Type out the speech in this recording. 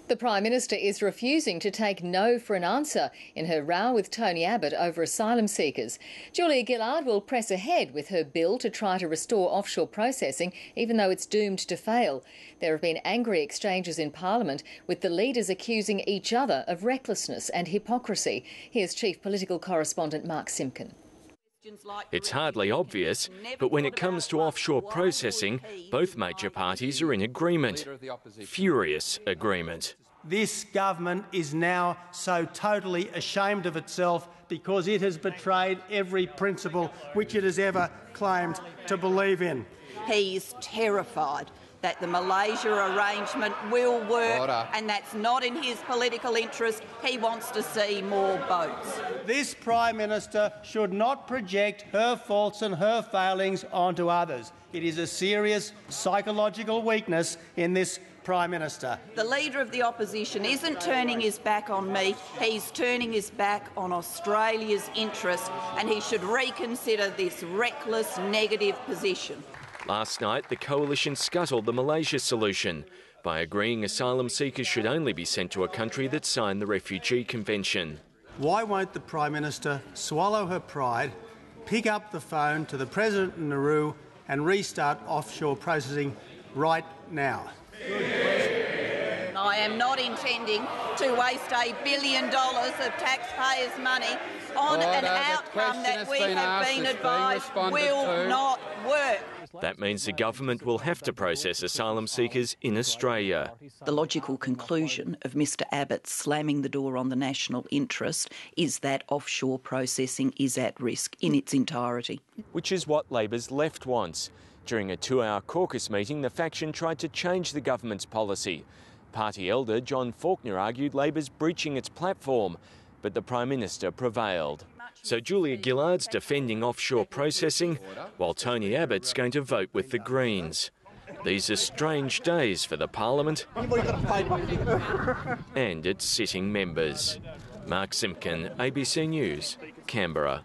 The Prime Minister is refusing to take no for an answer in her row with Tony Abbott over asylum seekers. Julia Gillard will press ahead with her bill to try to restore offshore processing, even though it's doomed to fail. There have been angry exchanges in Parliament, with the leaders accusing each other of recklessness and hypocrisy. Here's Chief Political Correspondent Mark Simpkin. It's hardly obvious, but when it comes to offshore processing, both major parties are in agreement. Furious agreement. This government is now so totally ashamed of itself because it has betrayed every principle which it has ever claimed to believe in. He's terrified that the Malaysia arrangement will work, and that's not in his political interest. He wants to see more boats. This Prime Minister should not project her faults and her failings onto others. It is a serious psychological weakness in this Prime Minister. The Leader of the Opposition isn't turning his back on me, he's turning his back on Australia's interest, and he should reconsider this reckless, negative position. Last night, the coalition scuttled the Malaysia solution by agreeing asylum seekers should only be sent to a country that signed the Refugee Convention. Why won't the Prime Minister swallow her pride, pick up the phone to the President in Nauru and restart offshore processing right now? I am not intending to waste $1 billion of taxpayers' money on an outcome that we have been advised will not work. That means the government will have to process asylum seekers in Australia. The logical conclusion of Mr Abbott slamming the door on the national interest is that offshore processing is at risk in its entirety. Which is what Labor's left wants. During a 2-hour caucus meeting, the faction tried to change the government's policy. Party elder John Faulkner argued Labor's breaching its platform, but the Prime Minister prevailed. So Julia Gillard's defending offshore processing, while Tony Abbott's going to vote with the Greens. These are strange days for the Parliament and its sitting members. Mark Simpkin, ABC News, Canberra.